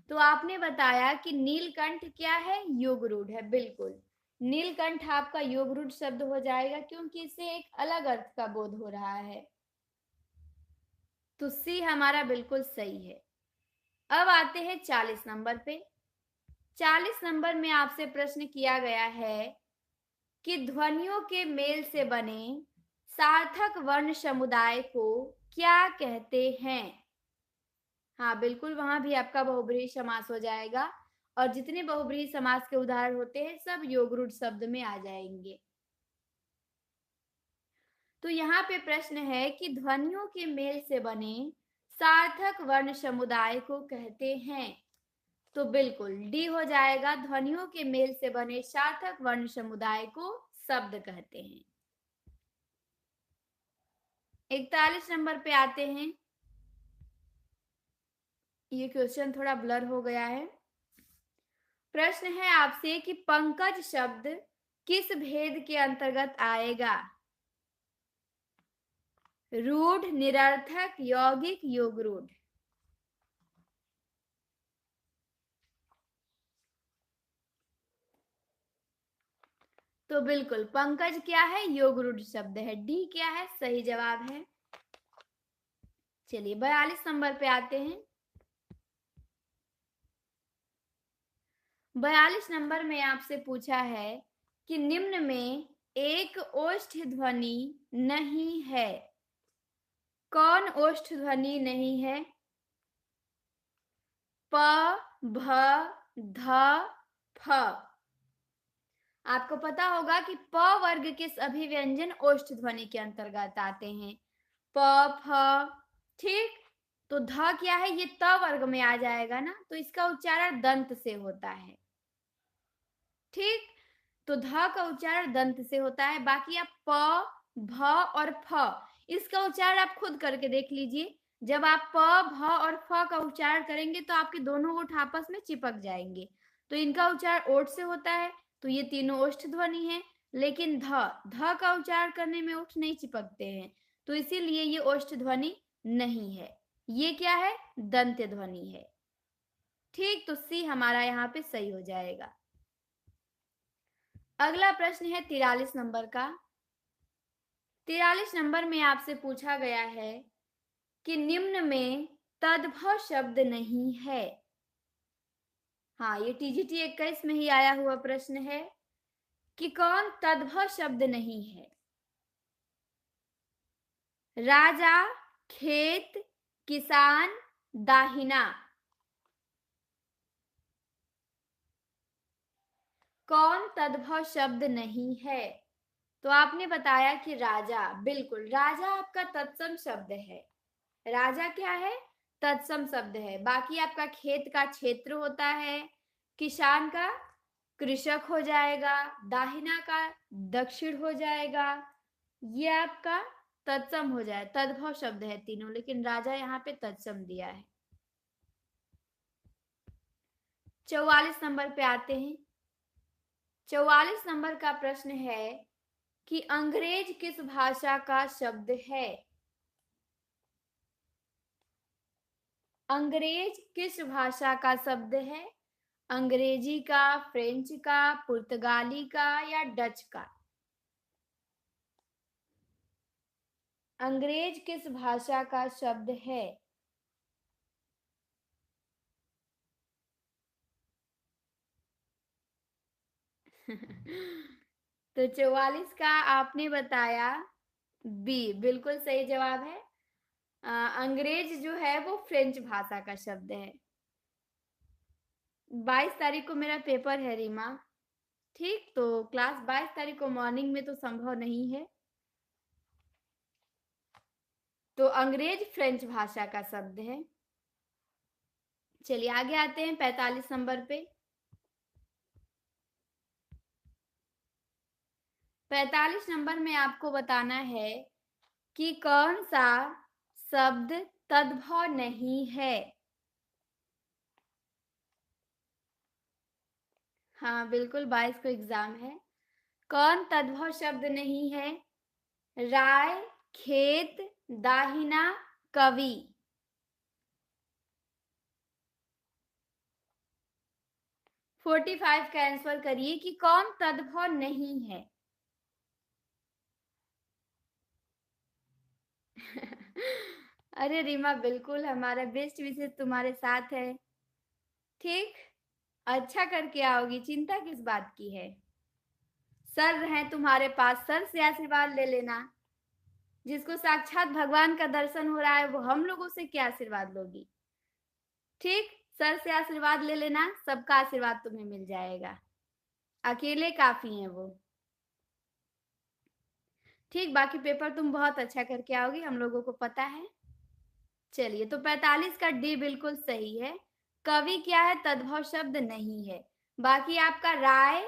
तो आपने बताया कि नीलकंठ क्या है? योगरूढ़ है। बिल्कुल, नीलकंठ आपका योगरूढ़ शब्द हो जाएगा क्योंकि इससे एक अलग अर्थ का बोध हो रहा है। तो सी हमारा बिल्कुल सही है। अब आते हैं 40 नंबर पे। 40 नंबर में आपसे प्रश्न किया गया है कि ध्वनियों के मेल से बने सार्थक वर्ण समुदाय को क्या कहते हैं? हाँ बिल्कुल, वहां भी आपका बहुब्रीहि समास हो जाएगा और जितने बहुब्रीहि समास के उदाहरण होते हैं सब योगरूढ़ शब्द में आ जाएंगे। तो यहाँ पे प्रश्न है कि ध्वनियों के मेल से बने सार्थक वर्ण समुदाय को कहते हैं। तो बिल्कुल डी हो जाएगा, ध्वनियों के मेल से बने सार्थक वर्ण समुदाय को शब्द कहते हैं। 41 नंबर पे आते हैं। ये क्वेश्चन थोड़ा ब्लर हो गया है। प्रश्न है आपसे कि पंकज शब्द किस भेद के अंतर्गत आएगा? रूढ़, निरर्थक, यौगिक, योगरूढ़। तो बिल्कुल पंकज क्या है? योगरूढ़ शब्द है। डी क्या है? सही जवाब है। चलिए 42 नंबर पे आते हैं। 42 नंबर में आपसे पूछा है कि निम्न में एक ओष्ठ ध्वनि नहीं है। कौन ओष्ठ ध्वनि नहीं है? प, भ, ध, फ। आपको पता होगा कि प वर्ग के सभी व्यंजन ओष्ठ ध्वनि के अंतर्गत आते हैं। प, फ। ठीक, तो ध क्या है? ये त वर्ग में आ जाएगा ना, तो इसका उच्चारण दंत से होता है। ठीक, तो ध का उच्चारण दंत से होता है। बाकी आप प, भ और फ इसका उच्चारण आप खुद करके देख लीजिए। जब आप प, भ और फ का उच्चारण करेंगे तो आपके दोनों ओठ आपस में चिपक जाएंगे, तो इनका उच्चारण ओठ से होता है। तो ये तीनों ओष्ठ ध्वनि है, लेकिन ध का उच्चारण करने में ओठ नहीं चिपकते हैं, तो इसीलिए ये ओष्ठ ध्वनि नहीं है। ये क्या है? दंत्य ध्वनि है। ठीक, तो सी हमारा यहाँ पे सही हो जाएगा। अगला प्रश्न है 43 नंबर का। 43 नंबर में आपसे पूछा गया है कि निम्न में तद्भव शब्द नहीं है। हाँ, ये टीजीटी 21 में ही आया हुआ प्रश्न है कि कौन तद्भव शब्द नहीं है? राजा, खेत, किसान, दाहिना। कौन तद्भव शब्द नहीं है? तो आपने बताया कि राजा। बिल्कुल, राजा आपका तत्सम शब्द है। राजा क्या है? तत्सम शब्द है। बाकी आपका खेत का क्षेत्र होता है, किसान का कृषक हो जाएगा, दाहिना का दक्षिण हो जाएगा। ये आपका तत्सम हो जाए, तद्भव शब्द है तीनों, लेकिन राजा यहाँ पे तत्सम दिया है। 44 नंबर पे आते हैं। 44 नंबर का प्रश्न है कि अंग्रेज किस भाषा का शब्द है? अंग्रेज किस भाषा का शब्द है? अंग्रेजी का, फ्रेंच का, पुर्तगाली का या डच का? अंग्रेज किस भाषा का शब्द है? तो 44 का आपने बताया बी, बिल्कुल सही जवाब है। अंग्रेज जो है वो फ्रेंच भाषा का शब्द है। 22 तारीख को मेरा पेपर है रीमा। ठीक, तो क्लास 22 तारीख को मॉर्निंग में तो संभव नहीं है। तो अंग्रेज फ्रेंच भाषा का शब्द है। चलिए आगे आते हैं 45 नंबर पे। 45 नंबर में आपको बताना है कि कौन सा शब्द तद्भव नहीं है। हाँ बिल्कुल, 22 को एग्जाम है। कौन तद्भव शब्द नहीं है? राय, खेत, दाहिना, कवि। 45 का आंसर करिए कि कौन तद्भव नहीं है। अरे रीमा, बिल्कुल हमारा बेस्ट विशेष तुम्हारे साथ है। ठीक, अच्छा करके आओगी, चिंता किस बात की है। सर हैं तुम्हारे पास, सर से आशीर्वाद ले लेना। जिसको साक्षात भगवान का दर्शन हो रहा है वो हम लोगों से क्या आशीर्वाद लोगी। ठीक, सर से आशीर्वाद ले लेना, सबका आशीर्वाद तुम्हें मिल जाएगा। अकेले काफी हैं वो। ठीक, बाकी पेपर तुम बहुत अच्छा करके आओगी, हम लोगों को पता है। चलिए, तो 45 का डी बिल्कुल सही है। कवि क्या है? तद्भव शब्द नहीं है। बाकी आपका राय,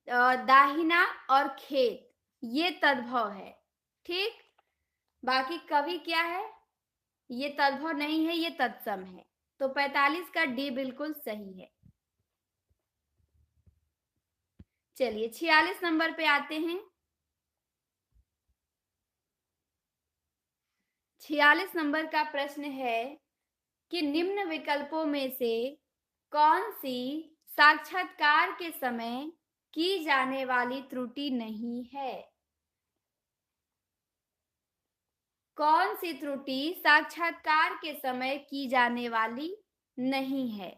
दाहिना और खेत, ये तद्भव है। ठीक, बाकी कवि क्या है? ये तद्भव नहीं है, ये तत्सम है। तो 45 का डी बिल्कुल सही है। चलिए 46 नंबर पे आते हैं। 46 नंबर का प्रश्न है कि निम्न विकल्पों में से कौन सी साक्षात्कार के समय की जाने वाली त्रुटि नहीं है? कौन सी त्रुटि साक्षात्कार के समय की जाने वाली नहीं है?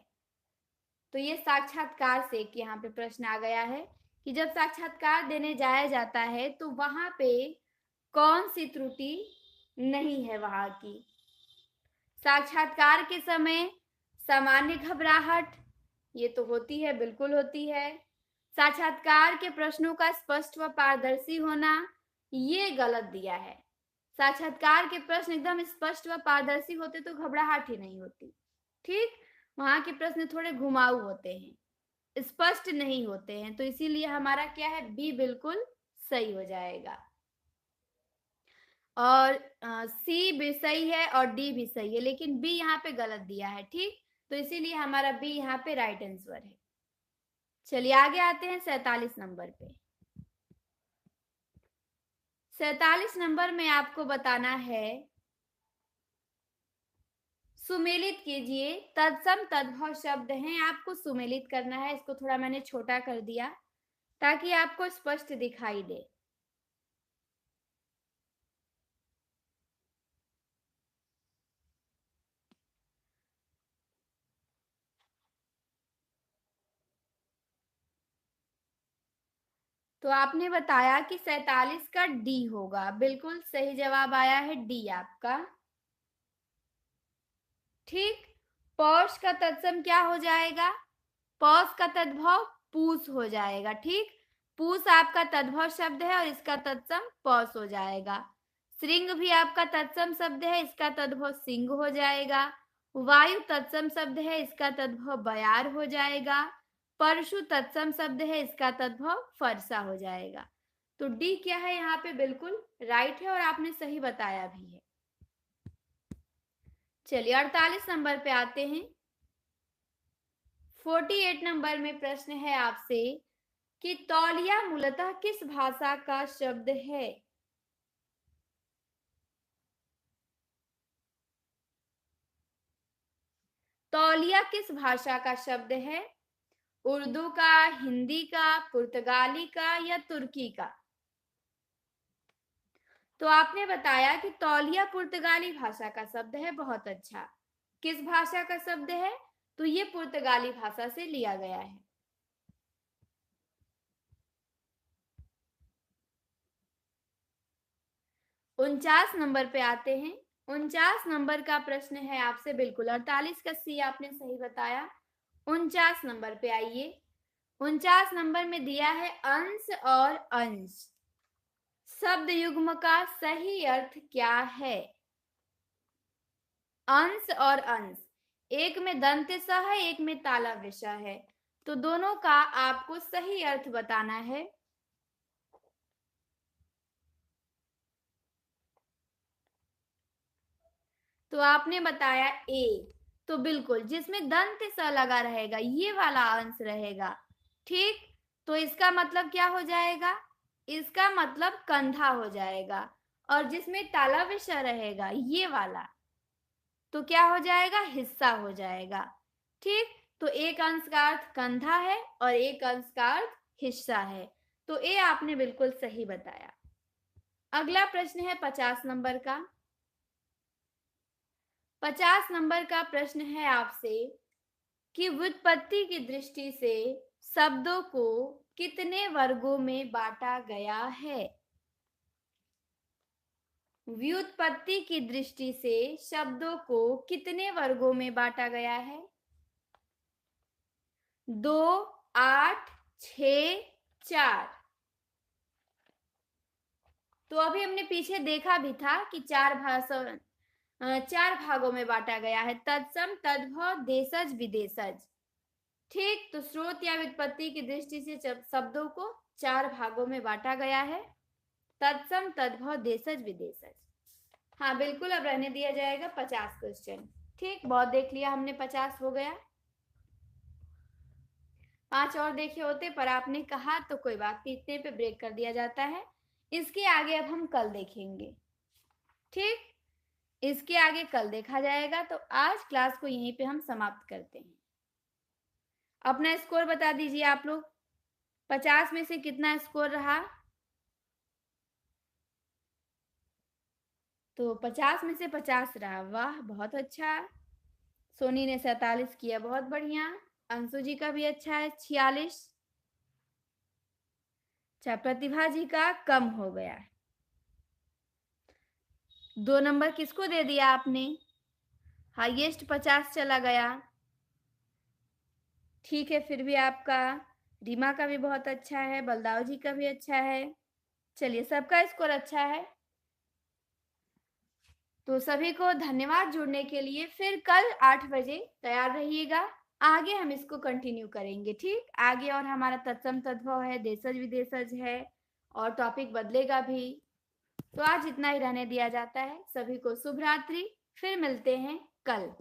तो ये साक्षात्कार से कि यहाँ पे प्रश्न आ गया है कि जब साक्षात्कार देने जाया जाता है तो वहां पे कौन सी त्रुटि नहीं है वहां की। साक्षात्कार के समय सामान्य घबराहट, ये तो होती है, बिल्कुल होती है। साक्षात्कार के प्रश्नों का स्पष्ट व पारदर्शी होना, ये गलत दिया है। साक्षात्कार के प्रश्न एकदम स्पष्ट व पारदर्शी होते तो घबराहट ही नहीं होती। ठीक, वहां के प्रश्न थोड़े घुमाऊ होते हैं, स्पष्ट नहीं होते हैं, तो इसीलिए हमारा क्या है, बी बिल्कुल सही हो जाएगा। और सी भी सही है और डी भी सही है, लेकिन बी यहाँ पे गलत दिया है। ठीक, तो इसीलिए हमारा बी यहाँ पे राइट आंसर है। चलिए आगे आते हैं 47 नंबर पे। 47 नंबर में आपको बताना है, सुमेलित कीजिए। तत्सम तद्भव शब्द हैं, आपको सुमेलित करना है। इसको थोड़ा मैंने छोटा कर दिया ताकि आपको स्पष्ट दिखाई दे। तो आपने बताया कि 47 का डी होगा, बिल्कुल सही जवाब आया है डी आपका। ठीक, पौष का तत्सम क्या हो जाएगा? पौष का तद्भव पूस हो जाएगा। ठीक, पूस आपका तद्भव शब्द है और इसका तत्सम पौष हो जाएगा। श्रृंग भी आपका तत्सम शब्द है, इसका तद्भव सिंह हो जाएगा। वायु तत्सम शब्द है, इसका तद्भव बयार हो जाएगा। परशु तत्सम शब्द है, इसका तद्भव फरसा हो जाएगा। तो डी क्या है यहाँ पे, बिल्कुल राइट है और आपने सही बताया भी है। चलिए 48 नंबर पे आते हैं। 48 नंबर में प्रश्न है आपसे कि तौलिया मूलतः किस भाषा का शब्द है? तौलिया किस भाषा का शब्द है? उर्दू का, हिंदी का, पुर्तगाली का या तुर्की का? तो आपने बताया कि तौलिया पुर्तगाली भाषा का शब्द है, बहुत अच्छा। किस भाषा का शब्द है? तो ये पुर्तगाली भाषा से लिया गया है। 49 नंबर पे आते हैं। 49 नंबर का प्रश्न है आपसे, बिल्कुल 48 का सी आपने सही बताया। 49 नंबर पे आइए। 49 नंबर में दिया है अंश और अंश। शब्द युग्म का सही अर्थ क्या है? अंश और अंश, एक में दंत स है, एक में ताला विषा है, तो दोनों का आपको सही अर्थ बताना है। तो आपने बताया ए, तो बिल्कुल जिसमें दंत स लगा रहेगा ये वाला अंश रहेगा। ठीक, तो इसका मतलब क्या हो जाएगा? इसका मतलब कंधा हो जाएगा। और जिसमें ताला विषा रहेगा ये वाला, तो क्या हो जाएगा? हिस्सा हो जाएगा। ठीक, तो एक अंश का अर्थ कंधा है और एक अंश का अर्थ हिस्सा है, तो ये आपने बिल्कुल सही बताया। अगला प्रश्न है 50 नंबर का। 50 नंबर का प्रश्न है आपसे कि व्युत्पत्ति की दृष्टि से शब्दों को कितने वर्गों में बांटा गया है? व्युत्पत्ति की दृष्टि से शब्दों को कितने वर्गों में बांटा गया है? 2, 8, 6, 4। तो अभी हमने पीछे देखा भी था कि चार भागों में बांटा गया है, तत्सम, तद्भव, देशज, विदेशज। ठीक, तो स्रोत या व्युत्पत्ति की दृष्टि से शब्दों को चार भागों में बांटा गया है, तत्सम, तद्भव, देशज, विदेशज। हाँ बिल्कुल, अब रहने दिया जाएगा 50 क्वेश्चन। ठीक, बहुत देख लिया हमने, 50 हो गया। 5 और देखे होते पर आपने कहा तो कोई बात नहीं, इतने पे ब्रेक कर दिया जाता है। इसके आगे अब हम कल देखेंगे। ठीक, इसके आगे कल देखा जाएगा। तो आज क्लास को यहीं पे हम समाप्त करते हैं। अपना स्कोर बता दीजिए आप लोग, 50 में से कितना स्कोर रहा? तो 50 में से 50 रहा, वाह बहुत अच्छा। सोनी ने 47 किया, बहुत बढ़िया। अंशु जी का भी अच्छा है, 46। अच्छा, प्रतिभा जी का कम हो गया है। 2 नंबर किसको दे दिया आपने? हाईएस्ट 50 चला गया। ठीक है, फिर भी आपका, रीमा का भी बहुत अच्छा है, बलदाव जी का भी अच्छा है। चलिए, सबका स्कोर अच्छा है। तो सभी को धन्यवाद जुड़ने के लिए। फिर कल 8 बजे तैयार रहिएगा, आगे हम इसको कंटिन्यू करेंगे। ठीक, आगे और हमारा तत्सम, तद्भव है, देशज, विदेशज है, और टॉपिक बदलेगा भी। तो आज इतना ही रहने दिया जाता है। सभी को शुभ रात्रि, फिर मिलते हैं कल।